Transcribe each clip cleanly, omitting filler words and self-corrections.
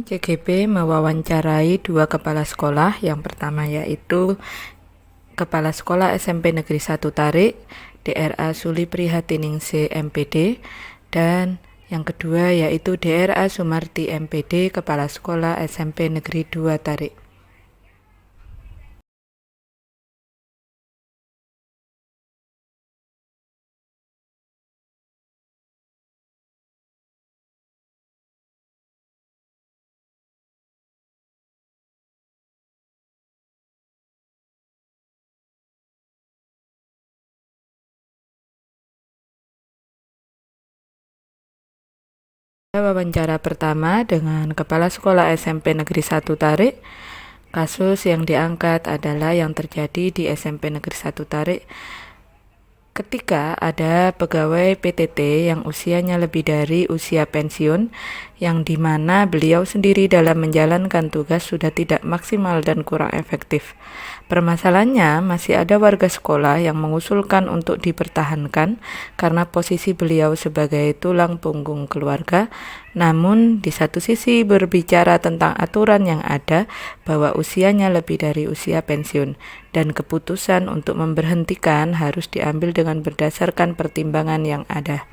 CGP mewawancarai dua kepala sekolah. Yang pertama yaitu Kepala Sekolah SMP Negeri 1 Tarik, DRA Suli Prihatiningsih MPD, dan yang kedua yaitu DRA Sumarti MPD, Kepala Sekolah SMP Negeri 2 Tarik. Wawancara pertama dengan Kepala Sekolah SMP Negeri 1 Tarik. Kasus yang diangkat adalah yang terjadi di SMP Negeri 1 Tarik ketika ada pegawai PTT yang usianya lebih dari usia pensiun, yang dimana beliau sendiri dalam menjalankan tugas sudah tidak maksimal dan kurang efektif. Permasalahannya, masih ada warga sekolah yang mengusulkan untuk dipertahankan karena posisi beliau sebagai tulang punggung keluarga. Namun di satu sisi berbicara tentang aturan yang ada bahwa usianya lebih dari usia pensiun, dan keputusan untuk memberhentikan harus diambil dengan berdasarkan pertimbangan yang ada.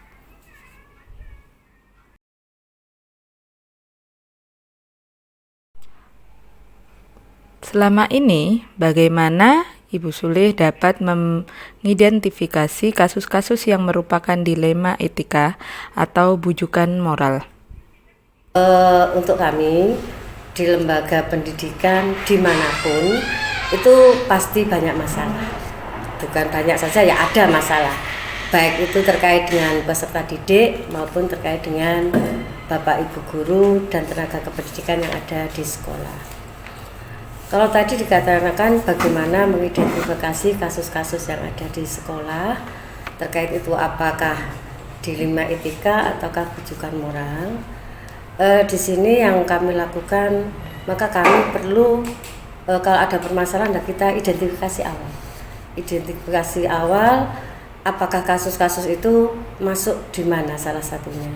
Selama ini, bagaimana Ibu Sulih dapat mengidentifikasi kasus-kasus yang merupakan dilema etika atau bujukan moral? Untuk kami di lembaga pendidikan dimanapun itu pasti banyak masalah. Bukan banyak saja, ya ada masalah. Baik itu terkait dengan peserta didik maupun terkait dengan Bapak Ibu guru dan tenaga kependidikan yang ada di sekolah. Kalau tadi dikatakan bagaimana mengidentifikasi kasus-kasus yang ada di sekolah, terkait itu apakah dilema etika ataukah bujukan moral. Di sini yang kami lakukan, maka kami perlu kalau ada permasalahan kita identifikasi awal, apakah kasus-kasus itu masuk di mana salah satunya.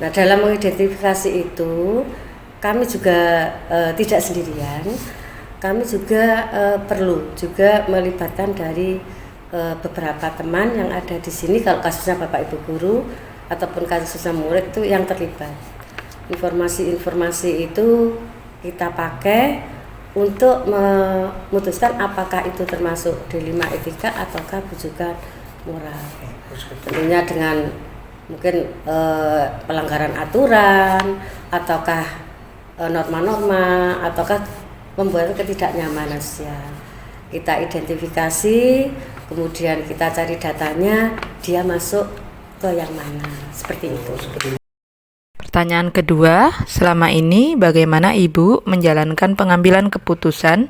Nah, dalam mengidentifikasi itu kami juga tidak sendirian, kami juga perlu juga melibatkan dari beberapa teman yang ada di sini. Kalau kasusnya Bapak Ibu guru ataupun kasusnya murid itu yang terlibat. Informasi-informasi itu kita pakai untuk memutuskan apakah itu termasuk dilema etika ataukah bujukan moral. Tentunya dengan mungkin pelanggaran aturan ataukah norma-norma ataukah membuat ketidaknyamanan sosial. Kita identifikasi, kemudian kita cari datanya, dia masuk ke yang mana, seperti itu. Pertanyaan kedua, selama ini bagaimana Ibu menjalankan pengambilan keputusan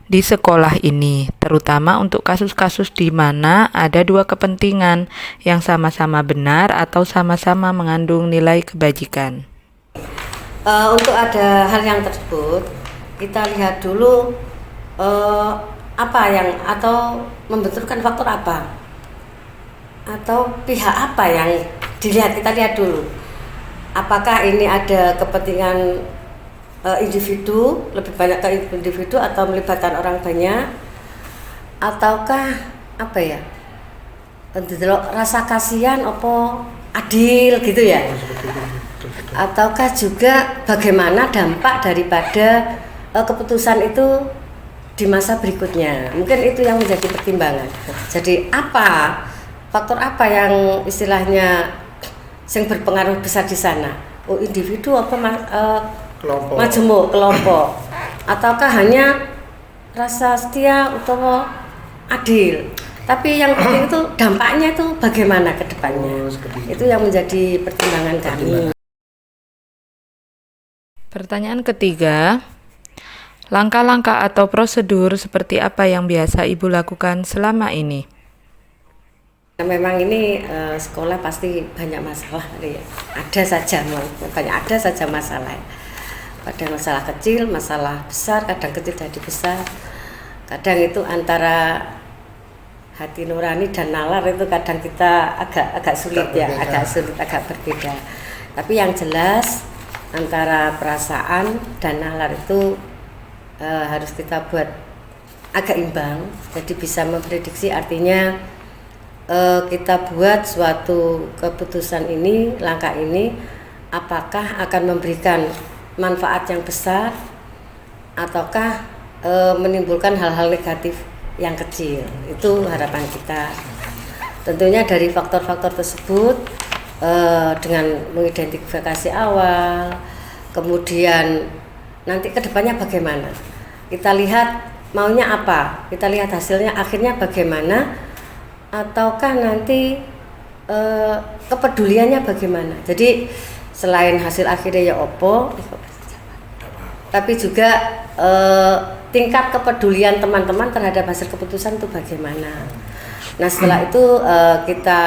di sekolah ini, terutama untuk kasus-kasus di mana ada dua kepentingan yang sama-sama benar atau sama-sama mengandung nilai kebajikan? Untuk ada hal yang tersebut, kita lihat dulu apa yang atau membenturkan faktor apa atau pihak apa yang dilihat. Kita lihat dulu apakah ini ada kepentingan individu, lebih banyak ke individu atau melibatkan orang banyak, ataukah apa ya, rasa kasihan apa adil gitu ya, ataukah juga bagaimana dampak daripada keputusan itu di masa berikutnya. Mungkin itu yang menjadi pertimbangan. Jadi faktor apa yang istilahnya yang berpengaruh besar di sana? Individu apa majemuk kelompok, ataukah hanya rasa setia atau adil? Tapi yang penting itu dampaknya itu bagaimana ke depannya. Itu yang menjadi pertimbangan kami. Pertanyaan ketiga, langkah-langkah atau prosedur seperti apa yang biasa Ibu lakukan selama ini? Memang ini sekolah pasti banyak masalah, ada saja masalah. Kadang masalah kecil, masalah besar, kadang kecil jadi besar. Kadang itu antara hati nurani dan nalar itu kadang kita agak sulit ya, agak berbeda. Tapi yang jelas antara perasaan dan nalar itu harus kita buat agak imbang, jadi bisa memprediksi. Artinya kita buat suatu keputusan ini, langkah ini apakah akan memberikan manfaat yang besar ataukah menimbulkan hal-hal negatif yang kecil. Itu harapan kita. Tentunya dari faktor-faktor tersebut dengan mengidentifikasi awal, kemudian nanti kedepannya bagaimana, kita lihat maunya apa, kita lihat hasilnya akhirnya bagaimana, ataukah nanti kepeduliannya bagaimana. Jadi selain hasil akhirnya ya opo, tapi juga tingkat kepedulian teman-teman terhadap hasil keputusan itu bagaimana. Nah setelah itu kita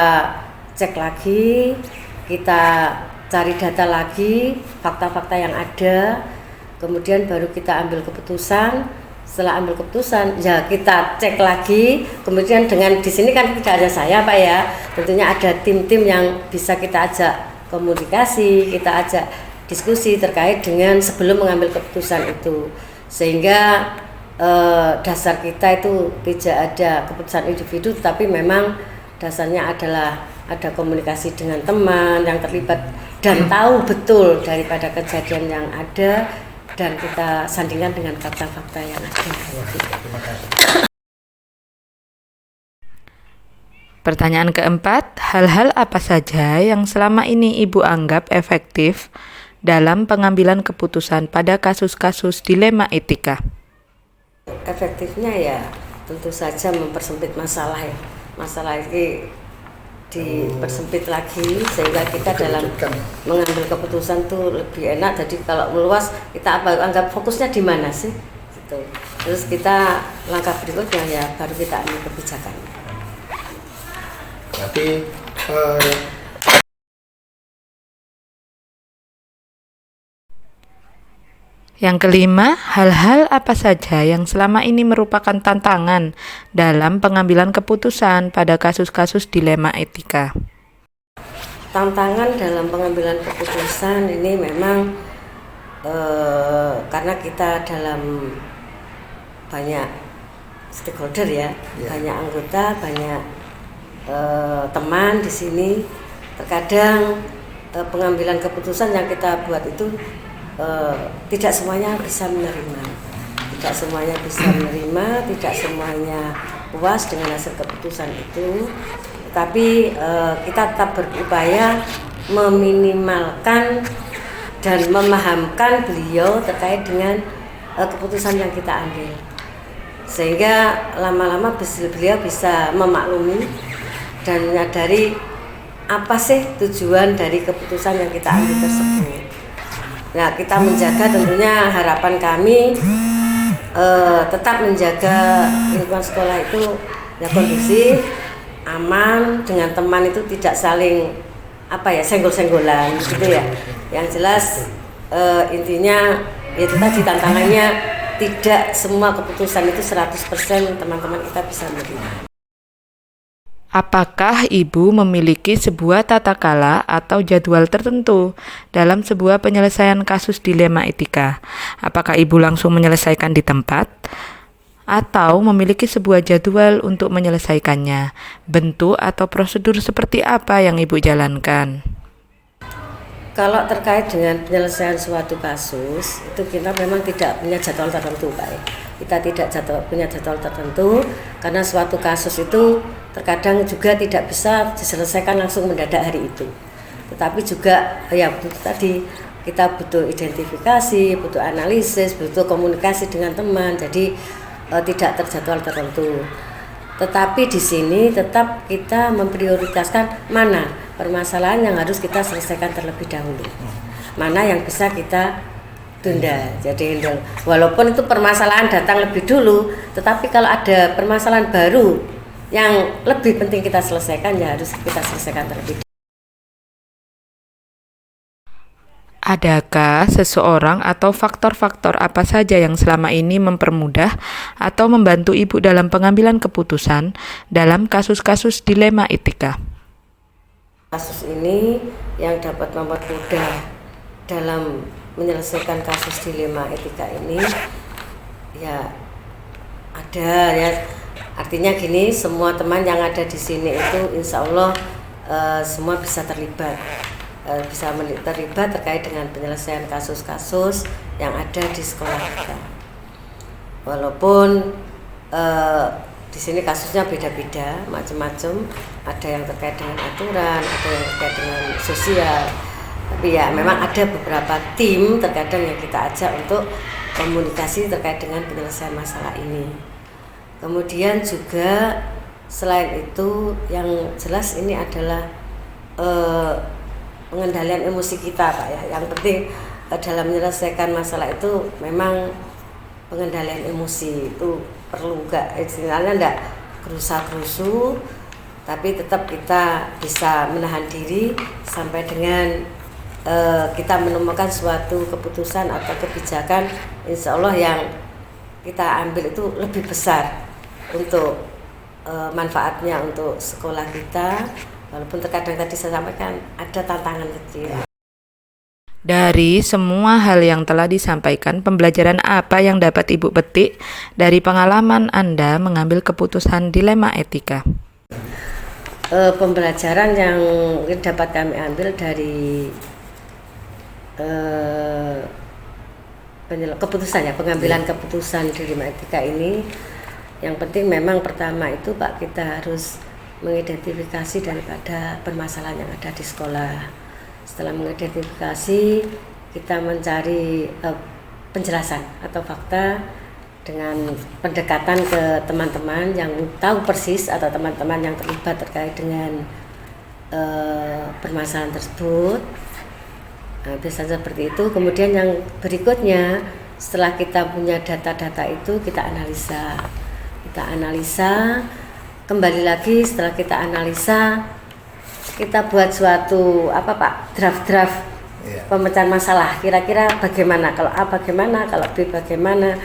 cek lagi, kita cari data lagi, fakta-fakta yang ada, kemudian baru kita ambil keputusan. Setelah ambil keputusan, ya kita cek lagi. Kemudian dengan di sini kan tidak hanya saya Pak ya, tentunya ada tim-tim yang bisa kita ajak komunikasi, kita ajak diskusi terkait dengan sebelum mengambil keputusan itu, sehingga dasar kita itu tidak ada keputusan individu, tapi memang dasarnya adalah ada komunikasi dengan teman yang terlibat dan tahu betul daripada kejadian yang ada, dan kita sandingkan dengan fakta-fakta yang ada. Pertanyaan keempat, hal-hal apa saja yang selama ini Ibu anggap efektif dalam pengambilan keputusan pada kasus-kasus dilema etika? Efektifnya ya tentu saja mempersempit masalah ya. Masalah ini dipersempit lagi sehingga kita dalam mengambil keputusan tuh lebih enak. Jadi kalau meluas kita anggap fokusnya di mana sih gitu. Terus kita langkah berikutnya ya baru kita ambil kebijakan. Berarti Yang kelima, hal-hal apa saja yang selama ini merupakan tantangan dalam pengambilan keputusan pada kasus-kasus dilema etika? Tantangan dalam pengambilan keputusan ini memang karena kita dalam banyak stakeholder ya, banyak anggota, banyak teman di sini. Terkadang pengambilan keputusan yang kita buat itu tidak semuanya bisa menerima, tidak semuanya puas dengan hasil keputusan itu. Tapi kita tetap berupaya meminimalkan dan memahamkan beliau terkait dengan keputusan yang kita ambil, sehingga lama-lama beliau bisa memaklumi dan menyadari apa sih tujuan dari keputusan yang kita ambil tersebut. Nah, kita menjaga, tentunya harapan kami tetap menjaga lingkungan sekolah itu ya kondusif, aman, dengan teman itu tidak saling senggol-senggolan gitu ya. Yang jelas intinya itu tadi tantangannya, tidak semua keputusan itu 100% teman-teman kita bisa menerima. Apakah Ibu memiliki sebuah tata kala atau jadwal tertentu dalam sebuah penyelesaian kasus dilema etika? Apakah Ibu langsung menyelesaikan di tempat? Atau memiliki sebuah jadwal untuk menyelesaikannya? Bentuk atau prosedur seperti apa yang Ibu jalankan? Kalau terkait dengan penyelesaian suatu kasus, itu kita memang tidak punya jadwal tertentu, Pak. Kita tidak punya jadwal tertentu, karena suatu kasus itu terkadang juga tidak bisa diselesaikan langsung mendadak hari itu. Tetapi juga ya tadi kita butuh identifikasi, butuh analisis, butuh komunikasi dengan teman, jadi tidak terjadwal tertentu. Tetapi di sini tetap kita memprioritaskan mana permasalahan yang harus kita selesaikan terlebih dahulu, mana yang bisa kita tunda. Jadi walaupun itu permasalahan datang lebih dulu, tetapi kalau ada permasalahan baru yang lebih penting kita selesaikan, ya harus kita selesaikan terlebih dahulu. Adakah seseorang atau faktor-faktor apa saja yang selama ini mempermudah atau membantu Ibu dalam pengambilan keputusan dalam kasus-kasus dilema etika? Kasus ini yang dapat mempermudah dalam menyelesaikan kasus dilema etika ini ya ada ya, artinya gini, semua teman yang ada di sini itu insya Allah semua bisa terlibat terkait dengan penyelesaian kasus-kasus yang ada di sekolah kita. Walaupun di sini kasusnya beda-beda, macam-macam, ada yang terkait dengan aturan, ada yang terkait dengan sosial. Tapi ya memang ada beberapa tim terkadang yang kita ajak untuk komunikasi terkait dengan penyelesaian masalah ini. Kemudian juga selain itu yang jelas ini adalah pengendalian emosi kita, Pak ya. Yang penting dalam menyelesaikan masalah itu memang pengendalian emosi itu perlu, enggak istilahnya enggak gerusa-gerusu, tapi tetap kita bisa menahan diri sampai dengan kita menemukan suatu keputusan atau kebijakan insya Allah yang kita ambil itu lebih besar untuk manfaatnya untuk sekolah kita, walaupun terkadang tadi saya sampaikan ada tantangan kecil. Dari semua hal yang telah disampaikan, pembelajaran apa yang dapat Ibu petik dari pengalaman Anda mengambil keputusan dilema etika? Pembelajaran yang dapat kami ambil dari pengambilan keputusan dilema etika ini, yang penting memang pertama itu Pak, kita harus mengidentifikasi daripada permasalahan yang ada di sekolah. Setelah mengidentifikasi, kita mencari penjelasan atau fakta dengan pendekatan ke teman-teman yang tahu persis atau teman-teman yang terlibat terkait dengan permasalahan tersebut. Nah, biasanya seperti itu. Kemudian yang berikutnya, setelah kita punya data-data itu, kita analisa, kembali lagi setelah kita analisa, kita buat suatu draft pemecahan masalah. Kira-kira bagaimana, kalau A bagaimana, kalau B bagaimana,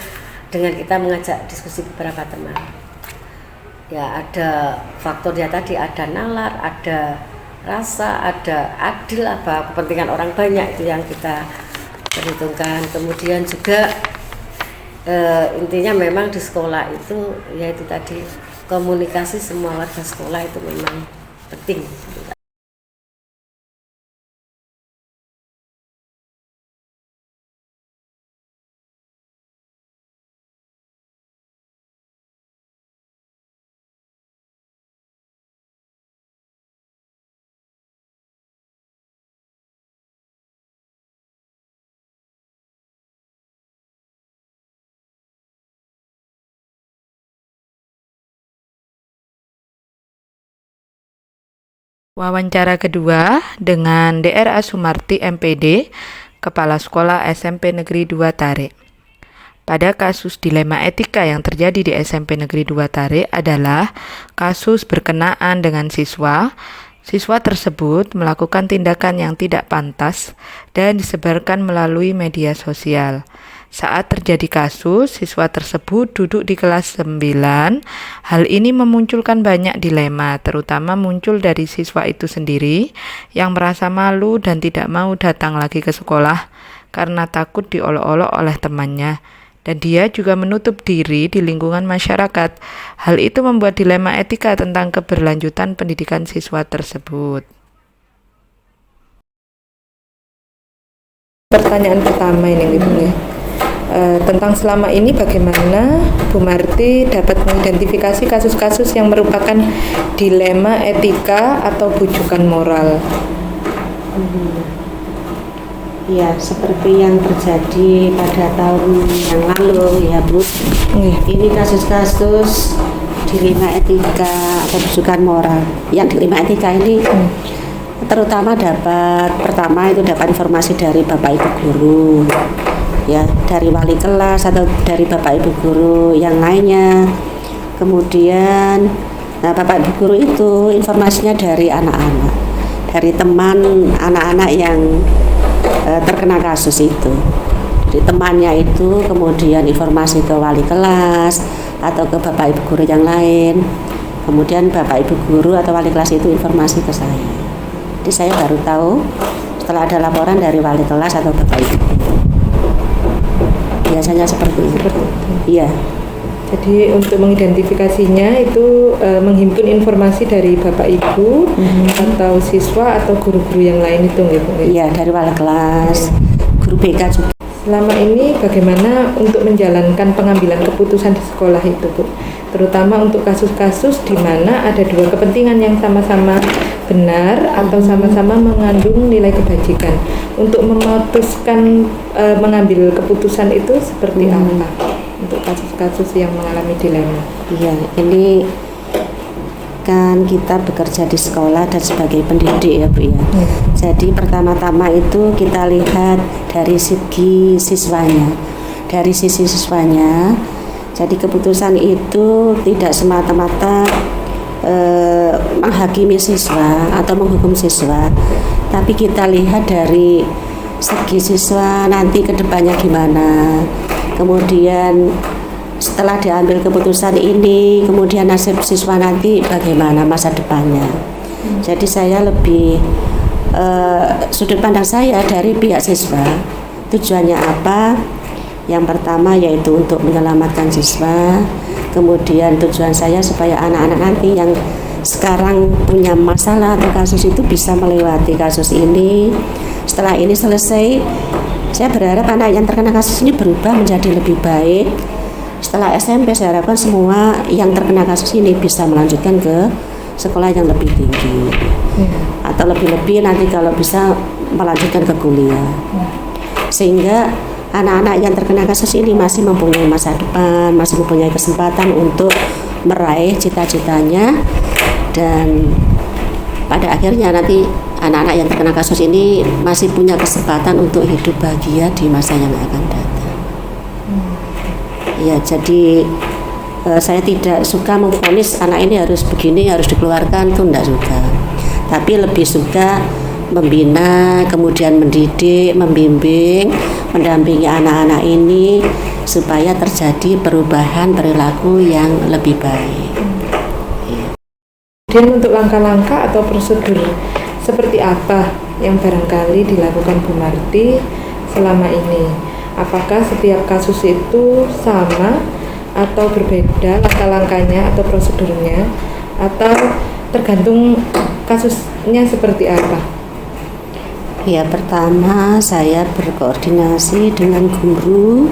dengan kita mengajak diskusi beberapa teman. Ya ada faktornya tadi, ada nalar, ada rasa, ada adil, kepentingan orang banyak itu yang kita perhitungkan. Kemudian juga intinya memang di sekolah itu yaitu tadi komunikasi semua warga sekolah itu memang penting. Wawancara kedua dengan Dra. Sumarti MPD, Kepala Sekolah SMP Negeri 2 Tarik. Pada kasus dilema etika yang terjadi di SMP Negeri 2 Tarik adalah kasus berkenaan dengan siswa tersebut melakukan tindakan yang tidak pantas dan disebarkan melalui media sosial. Saat terjadi kasus, siswa tersebut duduk di kelas 9. Hal ini memunculkan banyak dilema, terutama muncul dari siswa itu sendiri yang merasa malu dan tidak mau datang lagi ke sekolah karena takut diolok-olok oleh temannya. Dan dia juga menutup diri di lingkungan masyarakat. Hal itu membuat dilema etika tentang keberlanjutan pendidikan siswa tersebut. Pertanyaan pertama ini Ibu ya. Tentang selama ini bagaimana Bu Marti dapat mengidentifikasi kasus-kasus yang merupakan dilema etika atau bujukan moral? Ya, seperti yang terjadi pada tahun yang lalu ya Bu. Ini kasus-kasus dilema etika atau bujukan moral. Yang dilema etika ini terutama pertama itu dapat informasi dari Bapak Ibu guru, ya, dari wali kelas atau dari Bapak Ibu guru yang lainnya. Kemudian Bapak Ibu guru itu informasinya dari anak-anak, dari teman anak-anak yang terkena kasus itu. Jadi temannya itu kemudian informasi ke wali kelas atau ke Bapak Ibu guru yang lain. Kemudian Bapak Ibu guru atau wali kelas itu informasi ke saya. Jadi saya baru tahu setelah ada laporan dari wali kelas atau bapak ibu. Biasanya seperti itu. Iya. Jadi untuk mengidentifikasinya itu menghimpun informasi dari bapak ibu atau siswa atau guru-guru yang lain itu nggih, Bu? Iya, dari wali kelas, guru BK juga. Selama ini bagaimana untuk menjalankan pengambilan keputusan di sekolah itu, Bu? Terutama untuk kasus-kasus di mana ada dua kepentingan yang sama-sama benar atau sama-sama mengandung nilai kebajikan. Untuk memutuskan mengambil keputusan itu seperti apa? Untuk kasus-kasus yang mengalami dilema. Iya, ini kan kita bekerja di sekolah dan sebagai pendidik ya Bu ya. Jadi pertama-tama itu kita lihat dari segi siswanya. Dari sisi siswanya, jadi keputusan itu tidak semata-mata menghakimi siswa atau menghukum siswa, tapi kita lihat dari segi siswa nanti ke depannya gimana. Kemudian setelah diambil keputusan ini, kemudian nasib siswa nanti bagaimana masa depannya. Jadi saya lebih sudut pandang saya dari pihak siswa, tujuannya apa? Yang pertama yaitu untuk menyelamatkan siswa. Kemudian tujuan saya supaya anak-anak nanti yang sekarang punya masalah atau kasus itu bisa melewati kasus ini. Setelah ini selesai, saya berharap anak yang terkena kasus ini berubah menjadi lebih baik. Setelah SMP saya harapkan semua yang terkena kasus ini bisa melanjutkan ke sekolah yang lebih tinggi, atau lebih-lebih nanti kalau bisa melanjutkan ke kuliah, sehingga anak-anak yang terkena kasus ini masih mempunyai masa depan, masih mempunyai kesempatan untuk meraih cita-citanya, dan pada akhirnya nanti anak-anak yang terkena kasus ini masih punya kesempatan untuk hidup bahagia di masa yang akan datang. Ya, jadi saya tidak suka memvonis anak ini harus begini, harus dikeluarkan, itu tidak suka. Tapi lebih suka membina, kemudian mendidik, membimbing, mendampingi anak-anak ini supaya terjadi perubahan perilaku yang lebih baik. Kemudian untuk langkah-langkah atau prosedur seperti apa yang barangkali dilakukan Bu Marti selama ini? Apakah setiap kasus itu sama atau berbeda langkah-langkahnya atau prosedurnya, atau tergantung kasusnya seperti apa? Ya, pertama saya berkoordinasi dengan guru,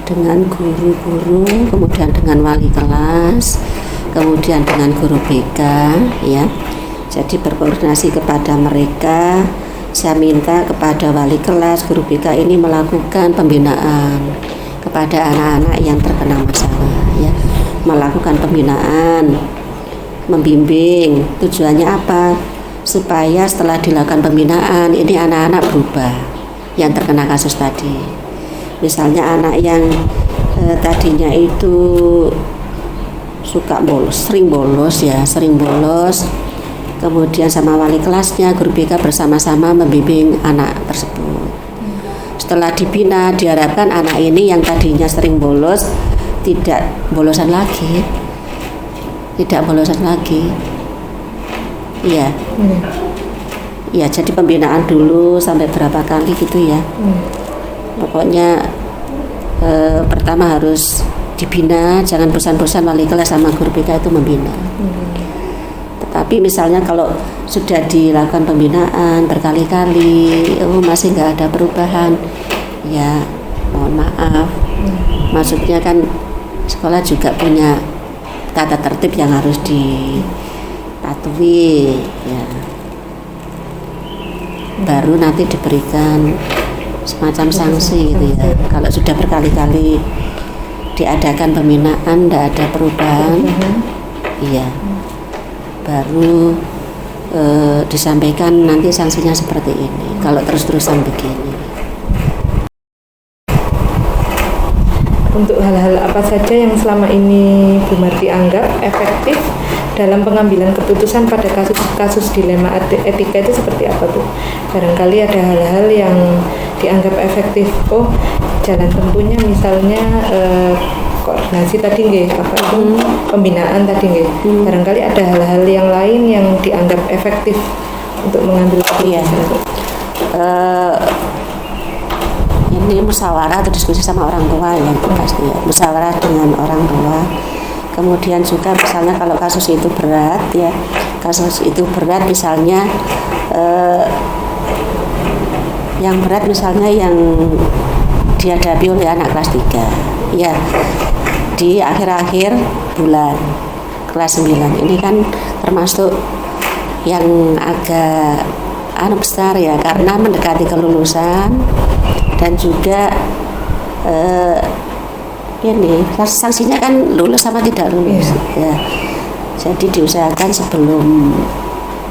kemudian dengan wali kelas, kemudian dengan guru BK, ya. Jadi berkoordinasi kepada mereka. Saya minta kepada wali kelas, guru BK ini melakukan pembinaan kepada anak-anak yang terkena masalah, ya. Melakukan pembinaan, membimbing. Tujuannya apa? Supaya setelah dilakukan pembinaan ini anak-anak berubah yang terkena kasus tadi. Misalnya anak yang tadinya itu suka bolos, sering bolos, kemudian sama wali kelasnya, guru BK bersama-sama membimbing anak tersebut. Setelah dibina, diharapkan anak ini yang tadinya sering bolos tidak bolosan lagi. Iya. Iya, jadi pembinaan dulu sampai berapa kali gitu ya. Pokoknya pertama harus dibina, jangan bosan-bosan wali kelas sama guru BK itu membina. Tetapi misalnya kalau sudah dilakukan pembinaan berkali-kali, masih nggak ada perubahan, ya mohon maaf. Maksudnya kan sekolah juga punya tata tertib yang harus dipatuhi, ya. Baru nanti diberikan semacam sanksi gitu ya. Kalau sudah berkali-kali diadakan pembinaan tidak ada perubahan, iya, baru disampaikan nanti sanksinya seperti ini. Kalau terus-terusan begini. Untuk hal-hal apa saja yang selama ini Bu Marti anggap efektif dalam pengambilan keputusan pada kasus-kasus dilema etika itu seperti apa Bu? Barangkali ada hal-hal yang dianggap efektif. Oh, jalan tempuhnya misalnya koordinasi tadi nggih, apa itu pembinaan tadi nggih. Barangkali ada hal-hal yang lain yang dianggap efektif untuk mengambil keputusan. eh, ini musyawarah atau diskusi sama orang tua ya pasti ya, musyawarah dengan orang tua. Kemudian juga misalnya kalau kasus itu berat ya, kasus itu berat misalnya yang berat misalnya yang dihadapi oleh anak kelas 3 ya di akhir-akhir bulan kelas 9 ini kan termasuk yang agak besar ya karena mendekati kelulusan dan juga ini sanksinya kan lulus sama tidak lulus ya. Jadi diusahakan sebelum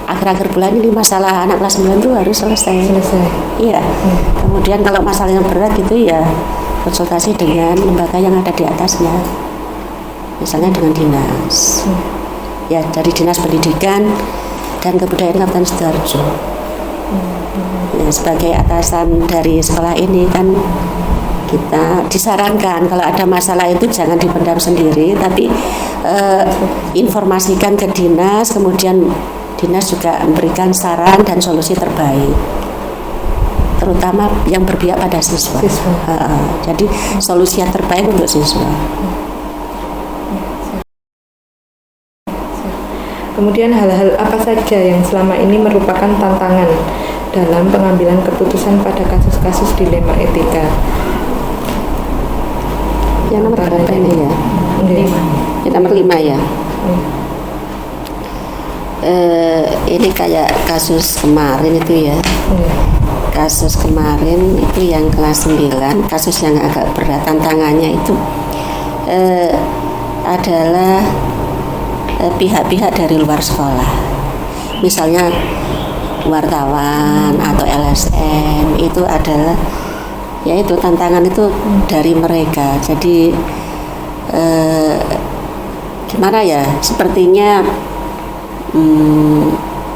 akhir-akhir bulan ini masalah anak kelas 9 itu harus selesai. Iya. Kemudian kalau masalahnya berat gitu ya konsultasi dengan lembaga yang ada di atasnya. Misalnya dengan dinas. Ya, dari Dinas Pendidikan dan Kebudayaan Kabupaten Sidoarjo. Ya, sebagai atasan dari sekolah ini kan kita disarankan kalau ada masalah itu jangan dipendam sendiri tapi informasikan ke dinas, kemudian dinas juga memberikan saran dan solusi terbaik terutama yang berpihak pada siswa. Jadi solusi yang terbaik untuk siswa. Kemudian hal-hal apa saja yang selama ini merupakan tantangan dalam pengambilan keputusan pada kasus-kasus dilema etika? Yang nomor berapa ini ya? 5. Yang nomor 5 ya. Ini kayak kasus kemarin itu ya. Kasus kemarin itu yang kelas 9, kasus yang agak berat tantangannya itu adalah pihak-pihak dari luar sekolah. Misalnya wartawan atau LSM itu adalah yaitu tantangan itu dari mereka. Jadi gimana ya, sepertinya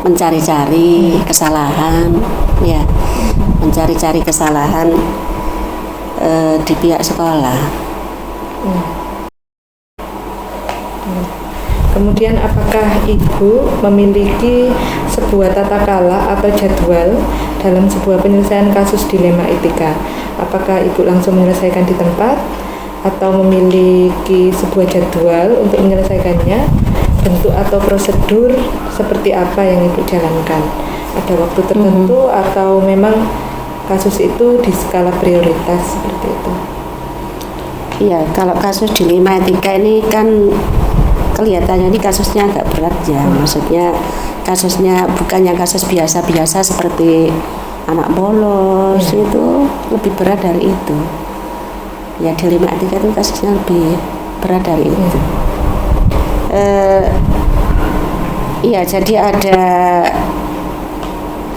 mencari-cari kesalahan ya, mencari-cari kesalahan di pihak sekolah. Kemudian apakah Ibu memiliki sebuah tata kala atau jadwal dalam sebuah penyelesaian kasus dilema etika? Apakah Ibu langsung menyelesaikan di tempat atau memiliki sebuah jadwal untuk menyelesaikannya? Bentuk atau prosedur seperti apa yang Ibu jalankan? Ada waktu tertentu atau memang kasus itu di skala prioritas seperti itu? Iya, kalau kasus dilema etika ini kan kelihatannya ini kasusnya agak berat ya. Maksudnya kasusnya bukan yang kasus biasa-biasa seperti anak bolos, itu lebih berat dari itu. Ya, dilema etika itu kasusnya lebih berat dari itu. Iya, jadi ada,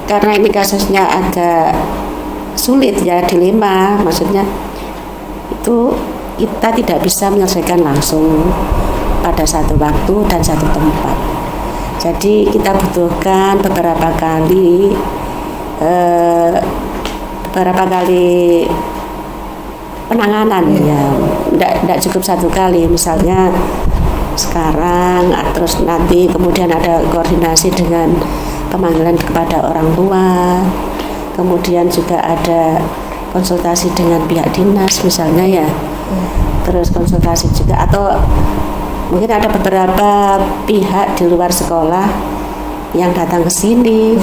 karena ini kasusnya agak sulit ya, dilema, maksudnya itu kita tidak bisa menyelesaikan langsung pada satu waktu dan satu tempat. Jadi kita butuhkan beberapa kali penanganan ya, tidak cukup satu kali. Misalnya sekarang, terus nanti kemudian ada koordinasi dengan pemanggilan kepada orang tua, kemudian juga ada konsultasi dengan pihak dinas misalnya ya, terus konsultasi juga, atau mungkin ada beberapa pihak di luar sekolah yang datang ke sini.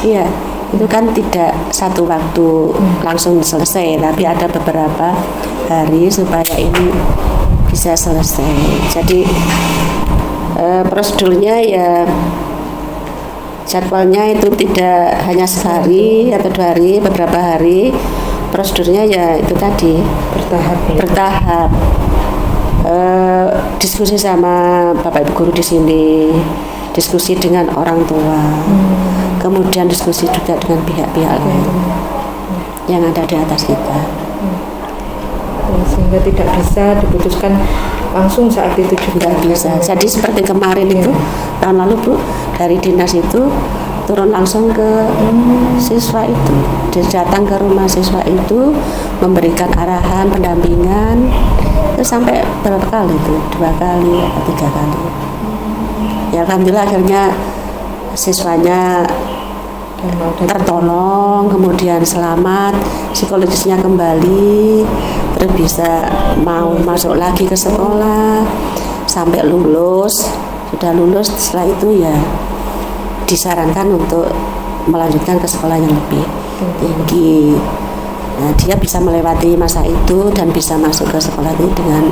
Iya, itu kan tidak satu waktu langsung selesai, tapi ada beberapa hari supaya ini bisa selesai. Jadi prosedurnya ya, jadwalnya itu tidak hanya sehari atau 2 hari, beberapa hari. Prosedurnya ya itu tadi bertahap. Diskusi sama Bapak Ibu guru di sini, diskusi dengan orang tua, kemudian diskusi juga dengan pihak-pihak lain yang ada di atas kita. Sehingga tidak bisa diputuskan langsung saat itu juga. Tidak bisa. Jadi seperti kemarin itu, tahun lalu Bu, dari dinas itu turun langsung ke siswa itu, datang ke rumah siswa itu, memberikan arahan, pendampingan, itu sampai berapa kali itu, 2 kali atau 3 kali. Ya alhamdulillah akhirnya siswanya tertolong, kemudian selamat, psikologisnya kembali, terus bisa mau masuk lagi ke sekolah sampai lulus. Sudah lulus, setelah itu ya disarankan untuk melanjutkan ke sekolah yang lebih tinggi. Nah, dia bisa melewati masa itu dan bisa masuk ke sekolah itu dengan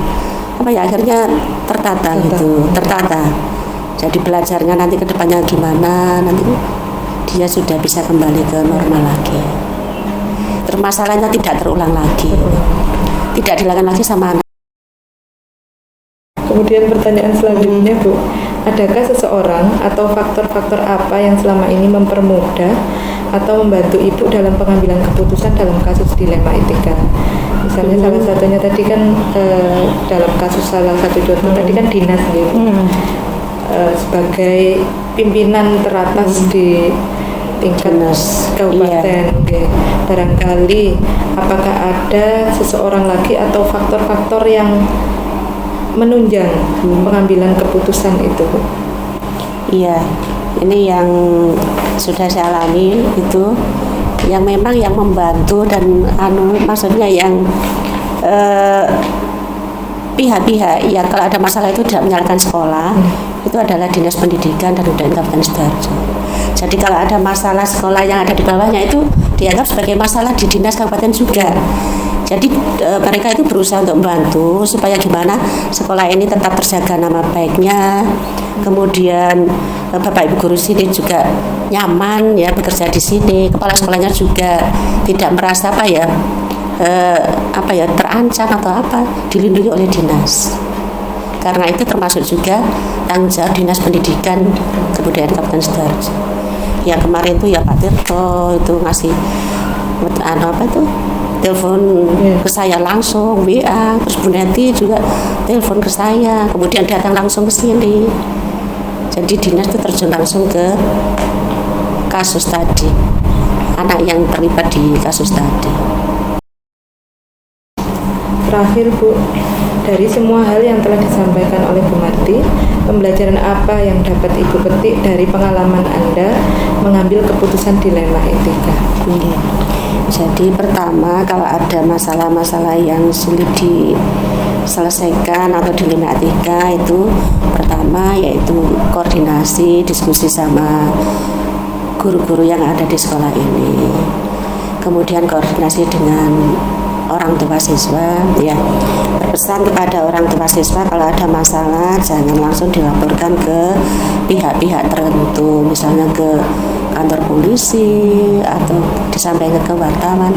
akhirnya tertata gitu, tertata. Jadi belajarnya nanti ke depannya gimana, nanti dia sudah bisa kembali ke normal lagi. Terus masalahnya tidak terulang lagi, tidak dilakukan lagi sama anak. Kemudian pertanyaan selanjutnya, Bu, adakah seseorang atau faktor-faktor apa yang selama ini mempermudah atau membantu Ibu dalam pengambilan keputusan dalam kasus dilema etika? Misalnya salah satunya tadi kan dalam kasus salah satu contoh tadi kan dinas gitu. Sebagai pimpinan teratas di tingkat kabupaten, barangkali apakah ada seseorang lagi atau faktor-faktor yang menunjang pengambilan keputusan itu, Bu? Iya, ini yang sudah saya alami itu, yang memang yang membantu dan maksudnya yang pihak-pihak yang kalau ada masalah itu tidak menyalahkan sekolah, itu adalah Dinas Pendidikan dan Kebudayaan Kabupaten Sidoarjo. Jadi kalau ada masalah sekolah yang ada di bawahnya itu dianggap sebagai masalah di Dinas Kabupaten juga. Jadi mereka itu berusaha untuk membantu supaya gimana sekolah ini tetap terjaga nama baiknya. Kemudian Bapak Ibu guru sini juga nyaman ya bekerja di sini. Kepala sekolahnya juga tidak merasa terancam atau apa, dilindungi oleh dinas. Karena itu termasuk juga tanggung jawab Dinas Pendidikan Kebudayaan Kabupaten Sidoarjo. Yang kemarin itu ya Pak Tirto itu ngasih telepon ke saya langsung, WA, terus Bu Neti juga telepon ke saya, kemudian datang langsung ke sini. Jadi dinas itu terjun langsung ke kasus tadi, anak yang terlibat di kasus tadi. Terakhir, Bu, dari semua hal yang telah disampaikan oleh Bu Marti, pembelajaran apa yang dapat Ibu petik dari pengalaman Anda mengambil keputusan dilema etika? Jadi pertama, kalau ada masalah-masalah yang sulit diselesaikan atau dilema etika itu pertama yaitu koordinasi, diskusi sama guru-guru yang ada di sekolah ini. Kemudian koordinasi dengan orang tua siswa, ya, berpesan kepada orang tua siswa kalau ada masalah jangan langsung dilaporkan ke pihak-pihak tertentu, misalnya ke kantor polisi atau disampaikan ke wartawan,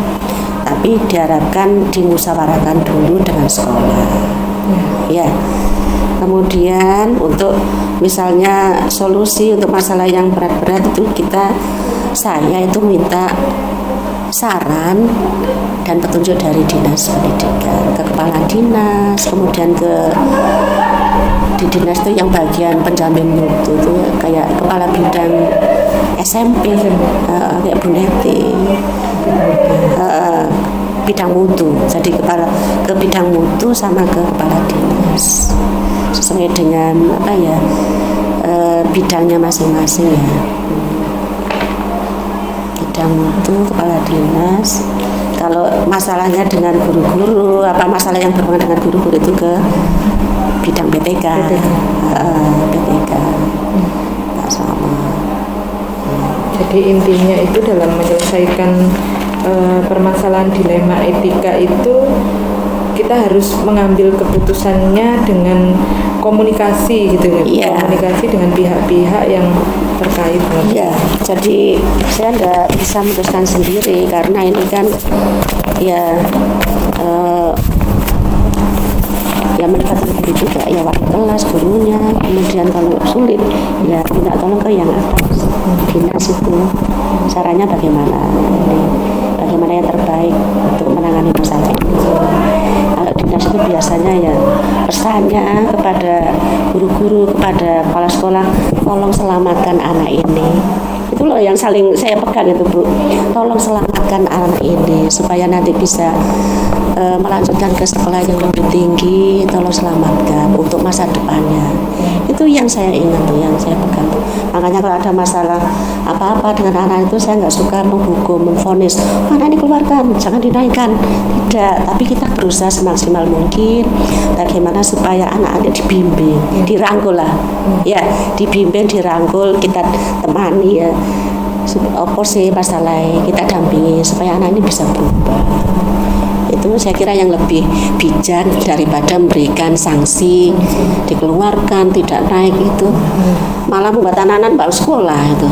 tapi diharapkan dimusyawarahkan dulu dengan sekolah. Ya. Kemudian untuk misalnya solusi untuk masalah yang berat-berat itu saya itu minta saran dan petunjuk dari dinas pendidikan ke kepala dinas, kemudian di dinas itu yang bagian penjamin mutu itu kayak kepala bidang SMP, kayak Bu Neti, bidang mutu, jadi ke bidang mutu sama ke kepala dinas sesuai dengan bidangnya masing-masing ya. Bidang mutu, kepala dinas. Kalau masalahnya dengan guru-guru, masalah yang berhubungan dengan guru-guru itu ke bidang PTK. PTK. Sama. Jadi intinya itu dalam menyelesaikan permasalahan dilema etika itu kita harus mengambil keputusannya dengan komunikasi gitu ya, komunikasi dengan pihak-pihak yang terkait. Iya, jadi saya nggak bisa memutuskan sendiri karena ini kan melibatkan guru juga, ya wali kelas, gurunya, kemudian kalau sulit ya minta tolong ke yang atas, dinas itu caranya bagaimana yang terbaik untuk menangani masalah ini. Kalau dinas itu biasanya ya pesannya kepada guru-guru, kepada kepala sekolah, tolong selamatkan anak ini. itu loh yang saling saya pegang itu Bu. Tolong selamatkan anak ini supaya nanti bisa melanjutkan ke sekolah yang lebih tinggi. Tolong selamatkan untuk masa depannya. Itu yang saya ingat tuh, yang saya pegang tuh. Makanya kalau ada masalah apa-apa dengan anak itu saya nggak suka menghukum, memvonis anak ini keluarkan, jangan dinaikkan. Tidak, tapi kita berusaha semaksimal mungkin bagaimana supaya anak-anak dibimbing, dirangkul lah, ya dibimbing, dirangkul, kita temani ya. Apa sih masalahnya, kita dampingi supaya anak ini bisa berubah. Itu saya kira yang lebih bijak daripada memberikan sanksi, dikeluarkan, tidak naik itu, malah membuat anak-anak baru sekolah itu.